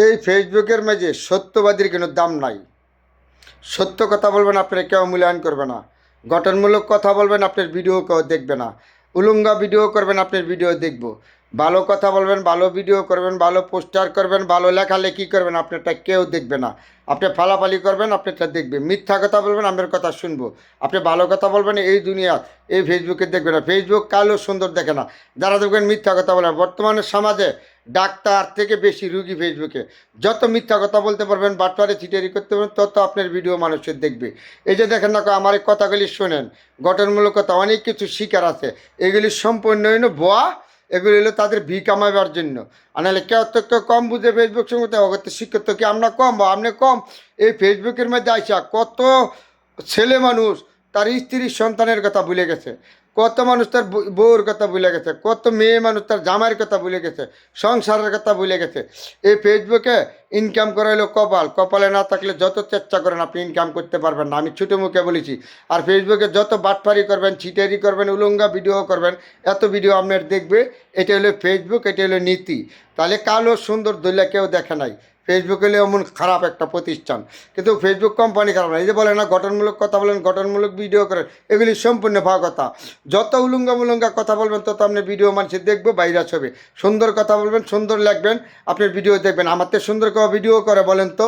এই ফেসবুকের মাঝে সত্যবাদীর কোনো দাম নাই। সত্য কথা বলবেন আপনার কেউ মূল্যায়ন করবে না, গঠনমূলক কথা বলবেন আপনার ভিডিও কেউ দেখবে না, উলঙ্গা ভিডিও করবেন আপনার ভিডিও দেখব। ভালো কথা বলবেন, ভালো ভিডিও করবেন, ভালো পোস্টার করবেন, ভালো লেখালেখি করবেন, আপনারটা কেউ দেখবে না। আপনি ফালাফালি করবেন, আপনারটা দেখবে। মিথ্যা কথা বলবেন, আপনার কথা শুনবো। আপনি ভালো কথা বলবেন, এই দুনিয়া এই ফেসবুকে দেখবে না। ফেসবুক কালো সুন্দর দেখে না, যারা দেখবেন মিথ্যা কথা বলেন। বর্তমানে সমাজে ডাক্তার থেকে বেশি রুগী ফেসবুকে। যত মিথ্যা কথা বলতে পারবেন, বাটপারে চিটারি করতে পারবেন, তত আপনার ভিডিও মানুষের দেখবে। এই যে দেখেন না, আমার এই কথাগুলি শোনেন, গঠনমূলক কথা, অনেক কিছু শিকার আছে। এগুলি সম্পূর্ণ হইল ভুয়া। এগুলি হলো তাদের ভি কামাইবার জন্য। আর নাহলে কেউ তো কেউ কম বুঝে ফেসবুক সঙ্গে অগত্যা শিক্ষিত কি আমরা কম বা আপনি কম? এই ফেসবুকের মধ্যে আইসা কত ছেলে মানুষ তার স্ত্রীর সন্তানের কথা ভুলে গেছে, কত মানুষ তার বউর কথা ভুলে গেছে, কত মেয়ে মানুষ তার জামাইয়ের কথা ভুলে গেছে, সংসারের কথা ভুলে গেছে। এই ফেসবুকে ইনকাম করা হলো কপাল। কপালে না থাকলে যত চেষ্টা করেন আপনি ইনকাম করতে পারবেন না, আমি ছোটো মুখে বলেছি। আর ফেসবুকে যত বাটপারি করবেন, চিটারি করবেন, উলঙ্গা ভিডিও করবেন, এত ভিডিও আপনার দেখবে। এটা হলো ফেসবুক, এটা হলো নীতি। তাহলে কালো সুন্দর দলিয়া কেউ দেখে নাই। ফেসবুক হলে এমন খারাপ একটা প্রতিষ্ঠান, কিন্তু ফেসবুক কোম্পানি খারাপ না। এই যে বলে না গঠনমূলক কথা বলেন, গঠনমূলক ভিডিও করেন, এগুলি সম্পূর্ণ ভালো কথা। যত উলঙ্গা মুলঙ্গা কথা বলবেন তত আপনার ভিডিও মানুষের দেখবো, বাইরে ছবি। সুন্দর কথা বলবেন, সুন্দর লাগবেন, আপনার ভিডিও দেখবেন। আমার তো সুন্দর করে ভিডিও করে বলেন তো।